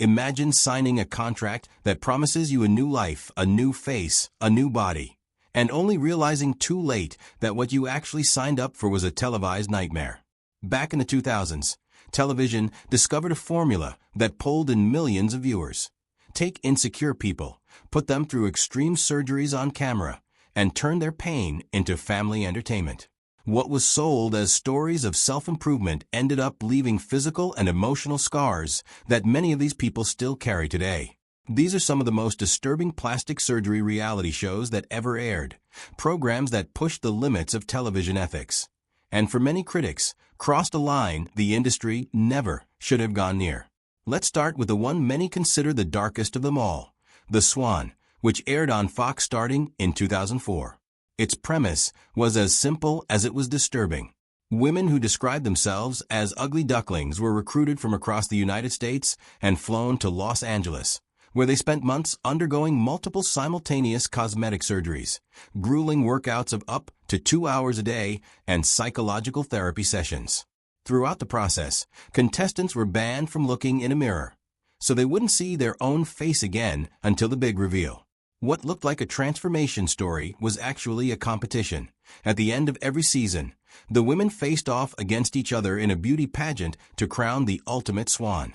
Imagine signing a contract that promises you a new life, a new face, a new body, and only realizing too late that what you actually signed up for was a televised nightmare. Back in the 2000s, television discovered a formula that pulled in millions of viewers. Take insecure people, put them through extreme surgeries on camera, and turn their pain into family entertainment. What was sold as stories of self-improvement ended up leaving physical and emotional scars that many of these people still carry today. These are some of the most disturbing plastic surgery reality shows that ever aired, programs that pushed the limits of television ethics. And for many critics, crossed a line the industry never should have gone near. Let's start with the one many consider the darkest of them all, The Swan, which aired on Fox starting in 2004. Its premise was as simple as it was disturbing. Women who described themselves as ugly ducklings were recruited from across the United States and flown to Los Angeles, where they spent months undergoing multiple simultaneous cosmetic surgeries, grueling workouts of up to 2 hours a day, and psychological therapy sessions. Throughout the process, contestants were banned from looking in a mirror, so they wouldn't see their own face again until the big reveal. What looked like a transformation story was actually a competition. At the end of every season, the women faced off against each other in a beauty pageant to crown the ultimate swan.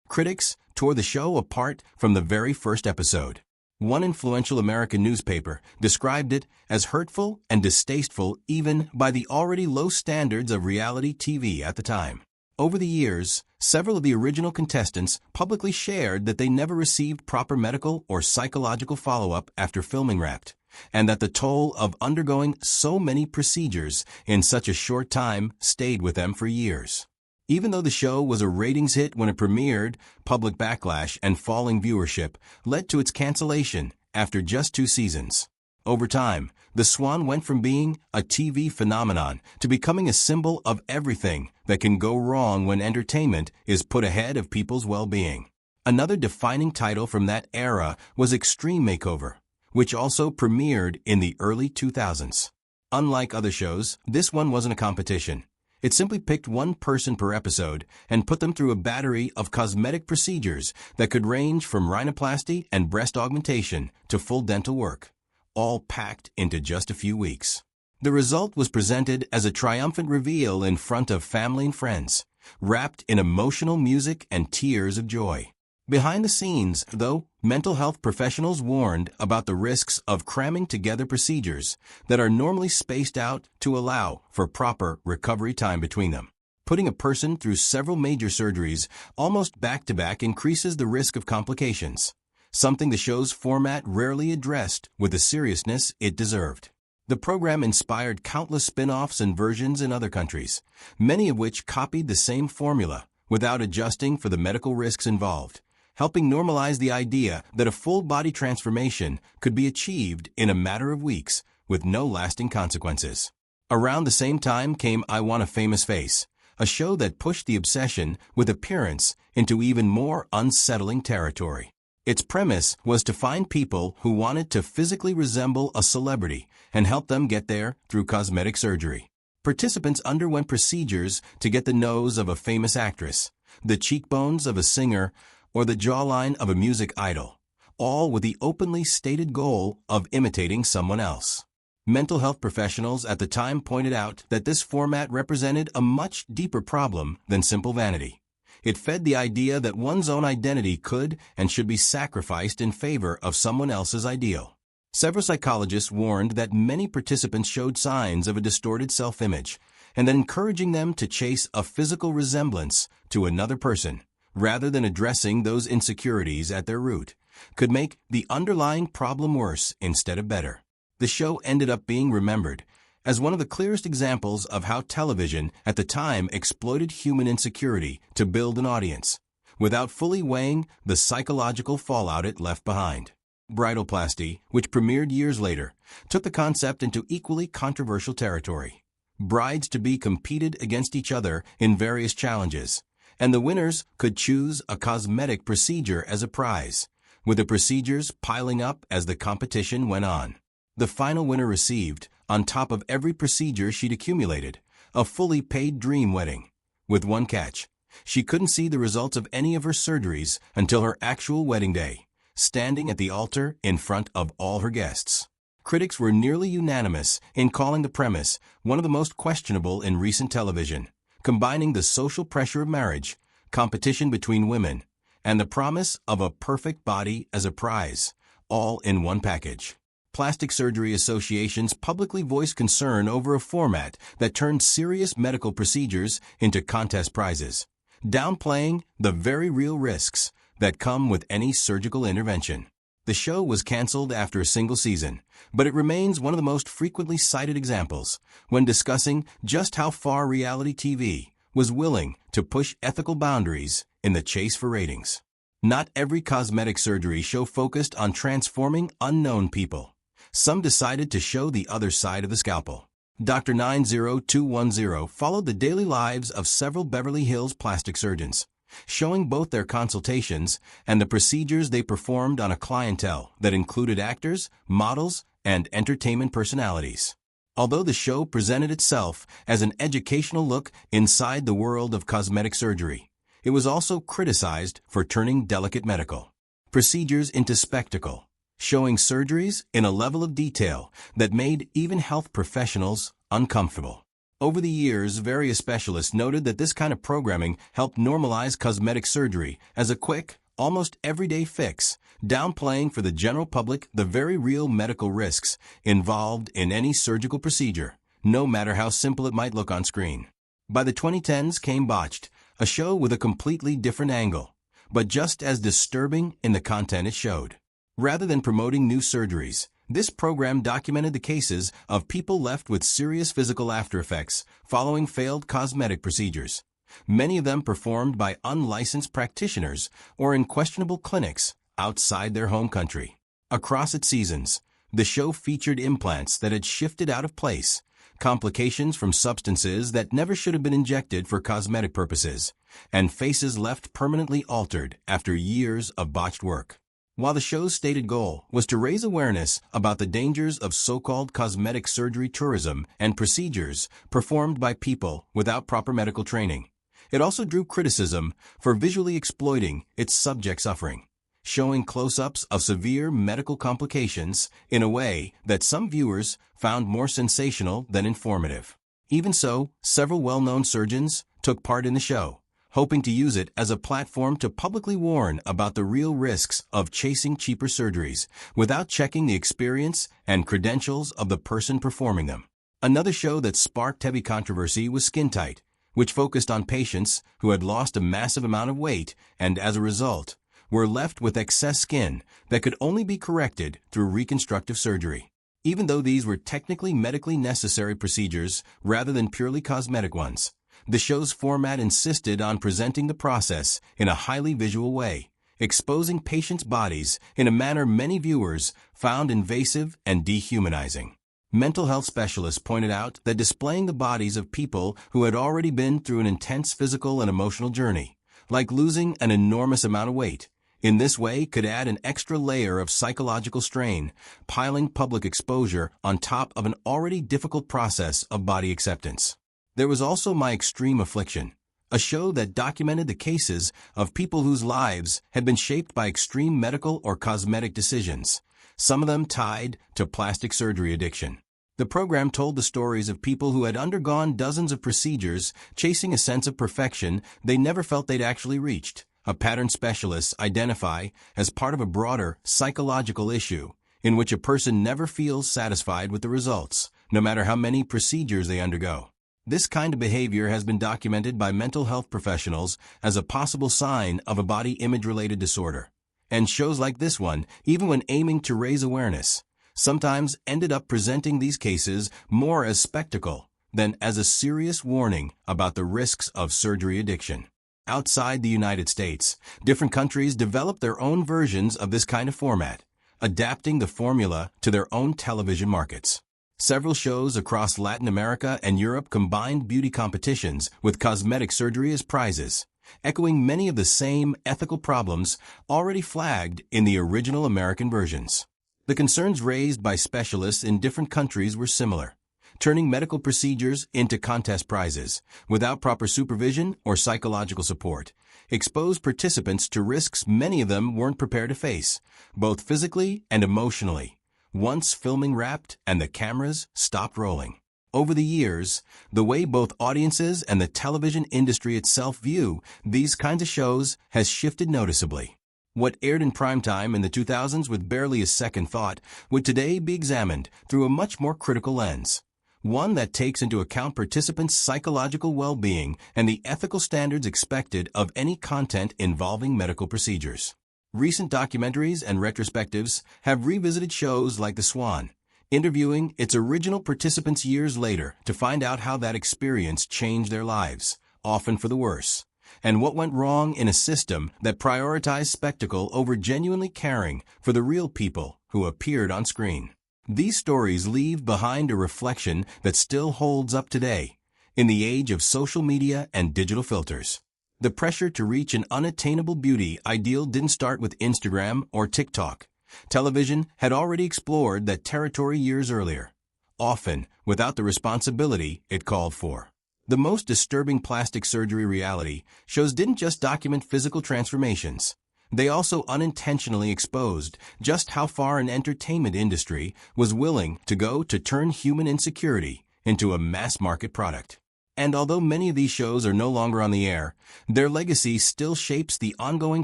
Critics tore the show apart from the very first episode. One influential American newspaper described it as hurtful and distasteful even by the already low standards of reality TV at the time. Over the years, several of the original contestants publicly shared that they never received proper medical or psychological follow-up after filming wrapped, and that the toll of undergoing so many procedures in such a short time stayed with them for years. Even though the show was a ratings hit when it premiered, public backlash and falling viewership led to its cancellation after just 2 seasons. Over time, The Swan went from being a TV phenomenon to becoming a symbol of everything that can go wrong when entertainment is put ahead of people's well-being. Another defining title from that era was Extreme Makeover, which also premiered in the early 2000s. Unlike other shows, this one wasn't a competition. It simply picked one person per episode and put them through a battery of cosmetic procedures that could range from rhinoplasty and breast augmentation to full dental work, all packed into just a few weeks. The result was presented as a triumphant reveal in front of family and friends, wrapped in emotional music and tears of joy. Behind the scenes, though, mental health professionals warned about the risks of cramming together procedures that are normally spaced out to allow for proper recovery time between them. Putting a person through several major surgeries almost back-to-back increases the risk of complications, something the show's format rarely addressed with the seriousness it deserved. The program inspired countless spin-offs and versions in other countries, many of which copied the same formula without adjusting for the medical risks involved, helping normalize the idea that a full-body transformation could be achieved in a matter of weeks with no lasting consequences. Around the same time came I Want a Famous Face, a show that pushed the obsession with appearance into even more unsettling territory. Its premise was to find people who wanted to physically resemble a celebrity and help them get there through cosmetic surgery. Participants underwent procedures to get the nose of a famous actress, the cheekbones of a singer, or the jawline of a music idol, all with the openly stated goal of imitating someone else. Mental health professionals at the time pointed out that this format represented a much deeper problem than simple vanity. It fed the idea that one's own identity could and should be sacrificed in favor of someone else's ideal. Several psychologists warned that many participants showed signs of a distorted self-image, and that encouraging them to chase a physical resemblance to another person, rather than addressing those insecurities at their root, could make the underlying problem worse instead of better. The show ended up being remembered as one of the clearest examples of how television at the time exploited human insecurity to build an audience, without fully weighing the psychological fallout it left behind. Bridalplasty, which premiered years later, took the concept into equally controversial territory. Brides-to-be competed against each other in various challenges, and the winners could choose a cosmetic procedure as a prize, with the procedures piling up as the competition went on. The final winner received, on top of every procedure she'd accumulated, a fully paid dream wedding. With one catch: She couldn't see the results of any of her surgeries until her actual wedding day, standing at the altar in front of all her guests. Critics were nearly unanimous in calling the premise one of the most questionable in recent television, combining the social pressure of marriage, competition between women, and the promise of a perfect body as a prize, all in one package. Plastic surgery associations publicly voiced concern over a format that turned serious medical procedures into contest prizes, downplaying the very real risks that come with any surgical intervention. The show was canceled after a single season, but it remains one of the most frequently cited examples when discussing just how far reality TV was willing to push ethical boundaries in the chase for ratings. Not every cosmetic surgery show focused on transforming unknown people. Some decided to show the other side of the scalpel. Dr. 90210 followed the daily lives of several Beverly Hills plastic surgeons, showing both their consultations and the procedures they performed on a clientele that included actors, models, and entertainment personalities. Although the show presented itself as an educational look inside the world of cosmetic surgery, it was also criticized for turning delicate medical procedures into spectacle, showing surgeries in a level of detail that made even health professionals uncomfortable. Over the years, various specialists noted that this kind of programming helped normalize cosmetic surgery as a quick, almost everyday fix, downplaying for the general public the very real medical risks involved in any surgical procedure, no matter how simple it might look on screen. By the 2010s came Botched, a show with a completely different angle, but just as disturbing in the content it showed. Rather than promoting new surgeries, this program documented the cases of people left with serious physical aftereffects following failed cosmetic procedures, many of them performed by unlicensed practitioners or in questionable clinics outside their home country. Across its seasons, the show featured implants that had shifted out of place, complications from substances that never should have been injected for cosmetic purposes, and faces left permanently altered after years of botched work. While the show's stated goal was to raise awareness about the dangers of so-called cosmetic surgery tourism and procedures performed by people without proper medical training, it also drew criticism for visually exploiting its subject suffering, showing close-ups of severe medical complications in a way that some viewers found more sensational than informative. Even so, several well-known surgeons took part in the show, hoping to use it as a platform to publicly warn about the real risks of chasing cheaper surgeries without checking the experience and credentials of the person performing them. Another show that sparked heavy controversy was Skin Tight, which focused on patients who had lost a massive amount of weight and, as a result, were left with excess skin that could only be corrected through reconstructive surgery. Even though these were technically medically necessary procedures rather than purely cosmetic ones, the show's format insisted on presenting the process in a highly visual way, exposing patients' bodies in a manner many viewers found invasive and dehumanizing. Mental health specialists pointed out that displaying the bodies of people who had already been through an intense physical and emotional journey, like losing an enormous amount of weight, in this way could add an extra layer of psychological strain, piling public exposure on top of an already difficult process of body acceptance. There was also My Extreme Affliction, a show that documented the cases of people whose lives had been shaped by extreme medical or cosmetic decisions, some of them tied to plastic surgery addiction. The program told the stories of people who had undergone dozens of procedures, chasing a sense of perfection they never felt they'd actually reached, a pattern specialists identify as part of a broader psychological issue in which a person never feels satisfied with the results, no matter how many procedures they undergo. This kind of behavior has been documented by mental health professionals as a possible sign of a body image-related disorder. And shows like this one, even when aiming to raise awareness, sometimes ended up presenting these cases more as spectacle than as a serious warning about the risks of surgery addiction. Outside the United States, different countries developed their own versions of this kind of format, adapting the formula to their own television markets. Several shows across Latin America and Europe combined beauty competitions with cosmetic surgery as prizes, echoing many of the same ethical problems already flagged in the original American versions. The concerns raised by specialists in different countries were similar. turning medical procedures into contest prizes, without proper supervision or psychological support, exposed participants to risks many of them weren't prepared to face, both physically and emotionally, once filming wrapped and the cameras stopped rolling. Over the years, the way both audiences and the television industry itself view these kinds of shows has shifted noticeably. What aired in primetime in the 2000s with barely a second thought would today be examined through a much more critical lens, one that takes into account participants' psychological well-being and the ethical standards expected of any content involving medical procedures. Recent documentaries and retrospectives have revisited shows like The Swan, interviewing its original participants years later to find out how that experience changed their lives, often for the worse, and what went wrong in a system that prioritized spectacle over genuinely caring for the real people who appeared on screen. These stories leave behind a reflection that still holds up today, in the age of social media and digital filters. The pressure to reach an unattainable beauty ideal didn't start with Instagram or TikTok. Television had already explored that territory years earlier, often without the responsibility it called for. The most disturbing plastic surgery reality shows didn't just document physical transformations. They also unintentionally exposed just how far an entertainment industry was willing to go to turn human insecurity into a mass-market product. And although many of these shows are no longer on the air, their legacy still shapes the ongoing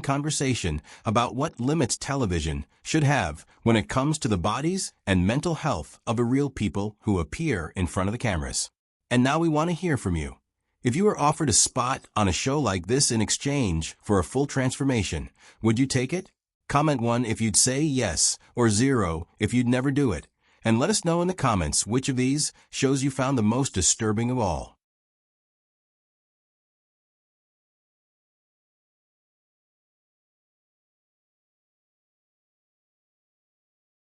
conversation about what limits television should have when it comes to the bodies and mental health of the real people who appear in front of the cameras. And now we want to hear from you. If you were offered a spot on a show like this in exchange for a full transformation, would you take it? Comment 1 if you'd say yes, or 0 if you'd never do it. And let us know in the comments which of these shows you found the most disturbing of all.